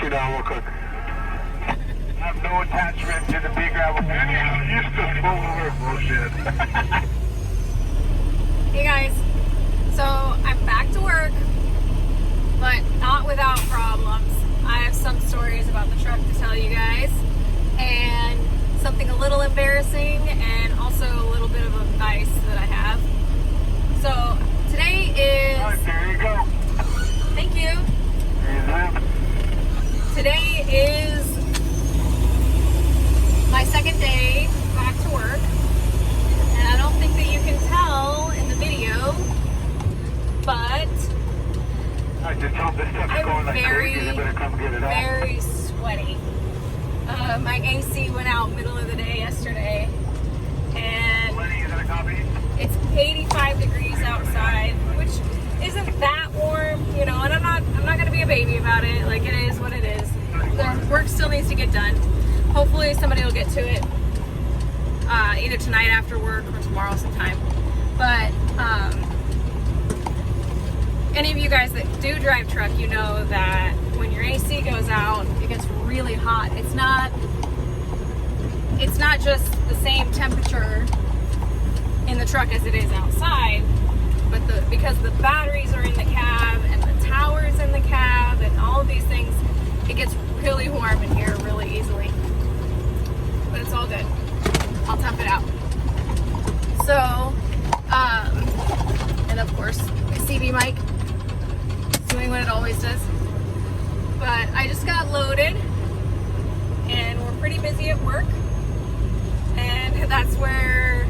you know real quick. I have no attachment to the big gravel. You used to full over bullshit. Hey guys, so I'm back to work, but not without problems. I have some stories about the truck to tell you guys, and something a little embarrassing, and also a little bit of advice that I have. So today is... All right, there you go. Thank you. Today is my second day back to work, and I don't think that you can tell in the video, but I just hope this stuff's I'm going like crazy. They better come get it off. very sweaty. My AC went out middle of the day yesterday, and Lenny, you got a copy? it's 85 degrees outside, which isn't that warm, you know, and I'm not gonna be a baby about it. Like, it is what it is. The work still needs to get done. Hopefully somebody will get to it either tonight after work or tomorrow sometime. But any of you guys that do drive truck, you know that when your AC goes out, it gets really hot. It's not just the same temperature in the truck as it is outside, but because the batteries are in the cab and the tower's in the cab and all of these things, it gets really warm in here really easily. But it's all good. I'll tough it out. So, and of course, my CD mic is doing what it always does. But I just got loaded, and we're pretty busy at work, and that's where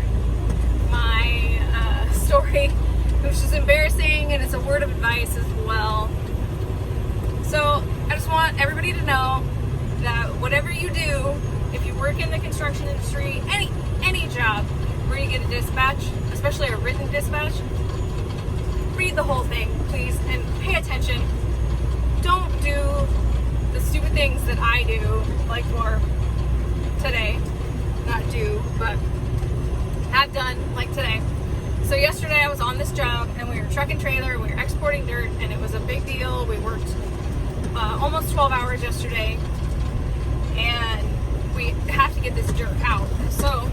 my story, which is embarrassing and it's a word of advice as well. So I just want everybody to know that whatever you do, if you work in the construction industry, any job where you get a dispatch, especially a written dispatch, read the whole thing, please, and pay attention. Don't do the stupid things that I do, like more today. Not do, but have done, like today. So yesterday I was on this job, and we were truck and trailer, we were exporting dirt, and it was a big deal. We worked almost 12 hours yesterday, and we have to get this dirt out. So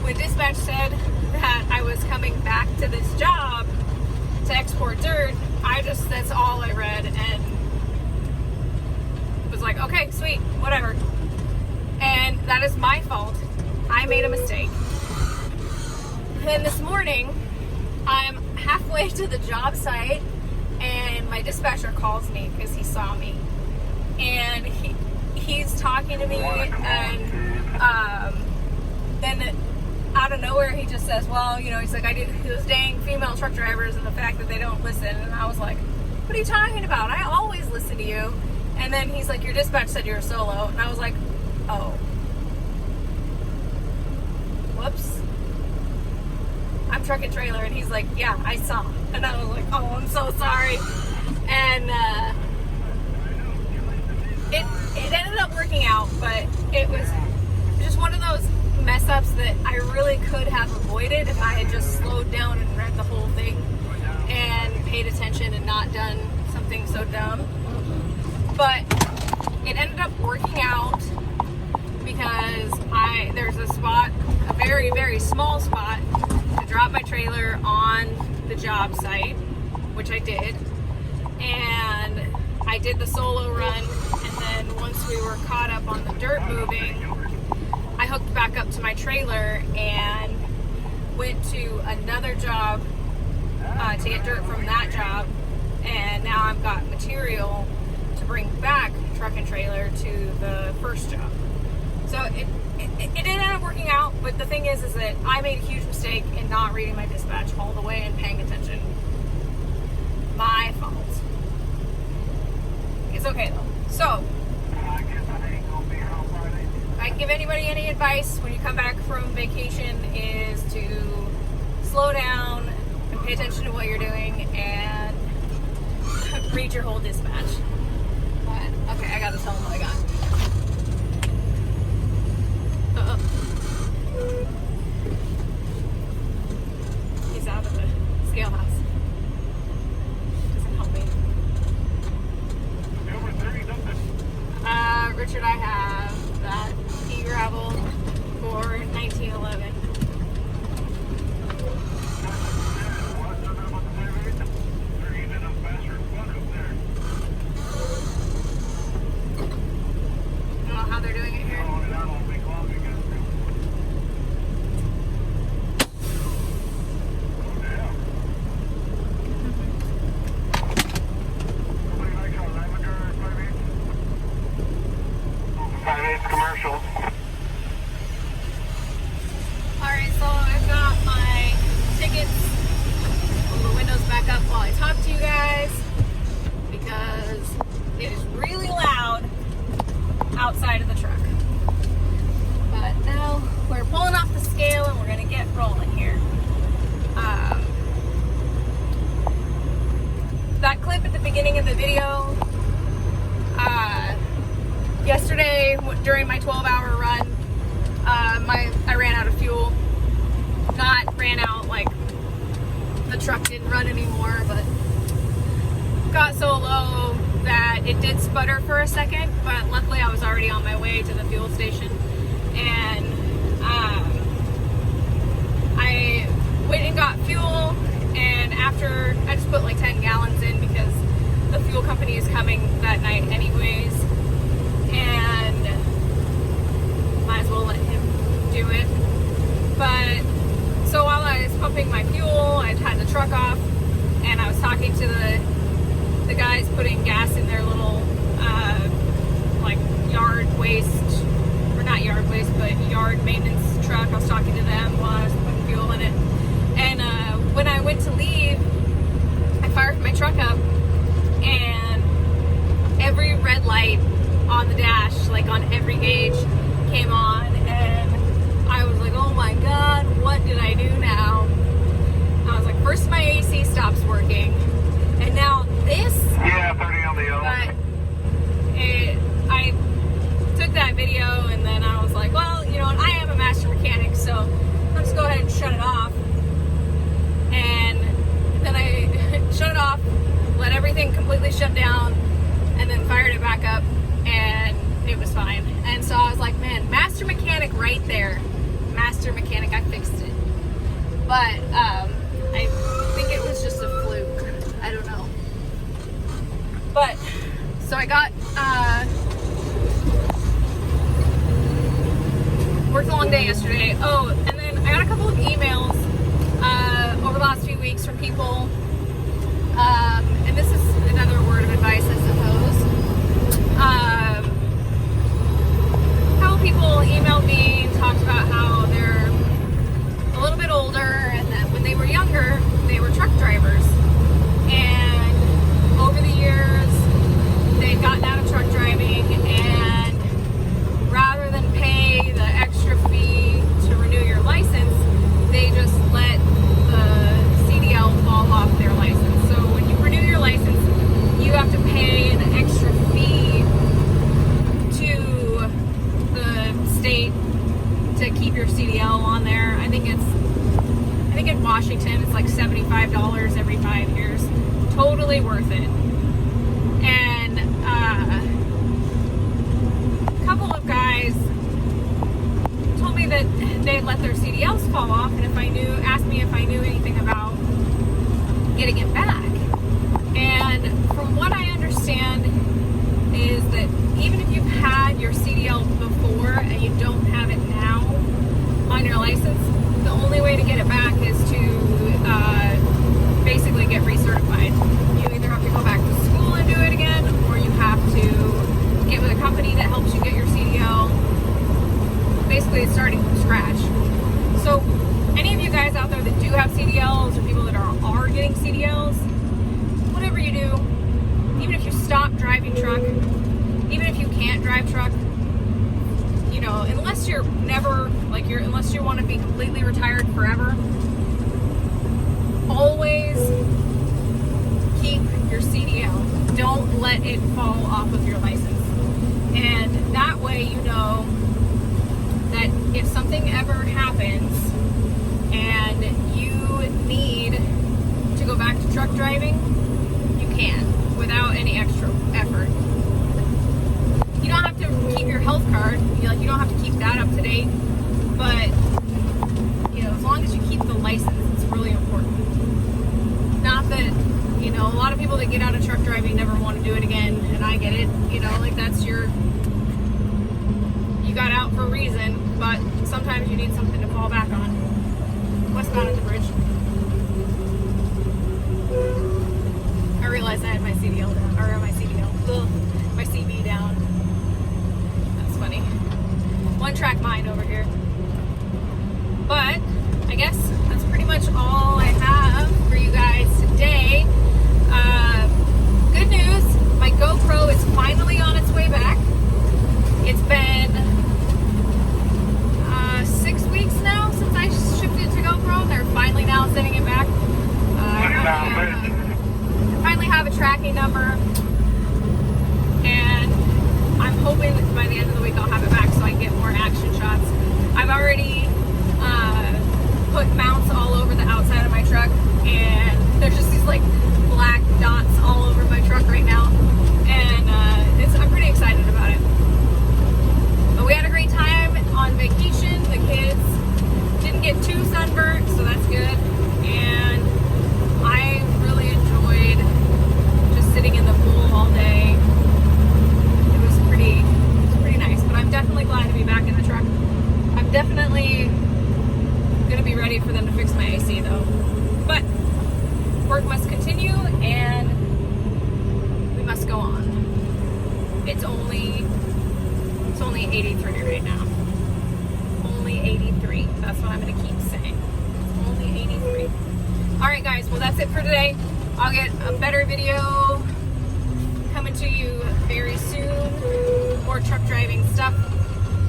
when dispatch said that I was coming back to this job to export dirt, that's all I read, and was like, okay, sweet, whatever. And that is my fault. I made a mistake. Then this morning, I'm halfway to the job site, and my dispatcher calls me because he saw me, and he's talking to me, and then out of nowhere he just says, well, you know, he's like, I do those dang female truck drivers and the fact that they don't listen. And I was like, what are you talking about? I always listen to you. And then he's like, your dispatch said you're a solo. And I was like, oh, whoops, I'm truck and trailer. And he's like, yeah, I saw. And I was like, oh, I'm so sorry. And it ended up working out, but it was just one of those mess ups that I really could have avoided if I had just slowed down and read the whole thing and paid attention and not done something so dumb. But it ended up working out because there's a spot, a very, very small spot, to drop my trailer on the job site, which I did. And I did the solo run, and then once we were caught up on the dirt moving, I hooked back up to my trailer and went to another job to get dirt from that job, and now I've got material to bring back truck and trailer to the first job. So it ended up working out, but the thing is that I made a huge mistake in not reading my dispatch all the way and paying attention. My fault. It's okay though. So I can give anybody any advice when you come back from vacation is to slow down and pay attention to what you're doing and read your whole dispatch. But, okay, I gotta tell them what I got. He's out of the scale house. Doesn't help me. Richard, I have that pea gravel for 1911. I don't know how they're doing it here. Commercial. Alright, so I've got my tickets. Pull the windows back up while I talk to you guys because it is really loud outside of the truck. But now we're pulling off the scale and we're going to get rolling here. That clip at the beginning of the video, yesterday during my 12-hour run, I ran out of fuel. Not ran out like the truck didn't run anymore, but got so low that it did sputter for a second, but luckily I was already on my way to the fuel station. And I went and got fuel, and after I just put like 10 gallons in because the fuel company is coming that night anyways, and might as well let him do it. But so while I was pumping my fuel, I'd had the truck off and I was talking to the guys putting gas in their little like yard waste, or not yard waste, but yard maintenance truck. I was talking to them while I was putting fuel in it. And when I went to leave, I fired my truck up and every red light on the dash, like on every gauge, came on, and I was like, oh my god, what did I do now? I was like, first my AC stops working, and now this. Yeah, 30 on the O. But I took that video, and then I was like, well, you know what, I am a master mechanic, so let's go ahead and shut it off. And then I shut it off, let everything completely shut down, and then fired it back up, and it was fine. And so I was like, man, master mechanic right there. Master mechanic, I fixed it. But I think it was just a fluke. I don't know. But so I got worked a long day yesterday. Oh, and then I got a couple of emails over the last few weeks from people, and this is another word of advice, I suppose. How people emailed me and talked about how they're a little bit older and that when they were younger, they were truck drivers. And over the years, they'd gotten out of truck driving, and rather than pay the extra fee to renew your license, they just let the CDL fall off their license. So when you renew your license, you have to pay an extra fee to the state to keep your CDL on there. I think in Washington it's like $75 every 5 years. Totally worth it. And a couple of guys told me that they let their CDLs fall off, and asked me if I knew anything about getting it back. And from what I understand is that even if you've had your CDL before and you don't have it now on your license, the only way to get it back is to basically get recertified. You either have to go back to school and do it again, or you have to get with a company that helps you get your CDL. Basically, it's starting from scratch. So, any of you guys out there that do have CDLs, or people that are getting CDLs, whatever you do, even if you stop driving truck, even if you can't drive truck, you know, unless you're unless you want to be completely retired forever, always keep your CDL. Don't let it fall off of your license. And that way you know that if something ever happens and you need to go back to truck driving, you can without any extra effort. You don't have to to date. But, you know, as long as you keep the license, it's really important. Not that, you know, a lot of people that get out of truck driving never want to do it again, and I get it, you know, like that's you got out for a reason, but sometimes you need something to fall back on. Westbound at the bridge. I realized I had my CDL down, or my CB down. That's funny. One track mind over here. But I guess that's pretty much all I have for you guys today. Good news, my GoPro is finally on its way back. It's been 6 weeks now since I shipped it to GoPro. They're finally now sending it back. I finally have a tracking number, and I'm hoping that by the end of the week I'll have it back so I can get more action shots. I've already put mounts all over the outside of my truck, and there's just these like black dots all over my truck right now, and I'm pretty excited about it. But we had a great time on vacation. The kids didn't get too sunburnt, so that's good, and I really enjoyed just sitting in the pool all day. It was pretty nice, but I'm definitely glad to be back in the truck. I'm definitely gonna be ready for them to fix my AC though. But work must continue, and we must go on. It's only 83 right now. Only 83. That's what I'm gonna keep saying. It's only 83. Alright guys, well that's it for today. I'll get a better video coming to you very soon. More truck driving stuff.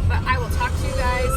But I will talk to you guys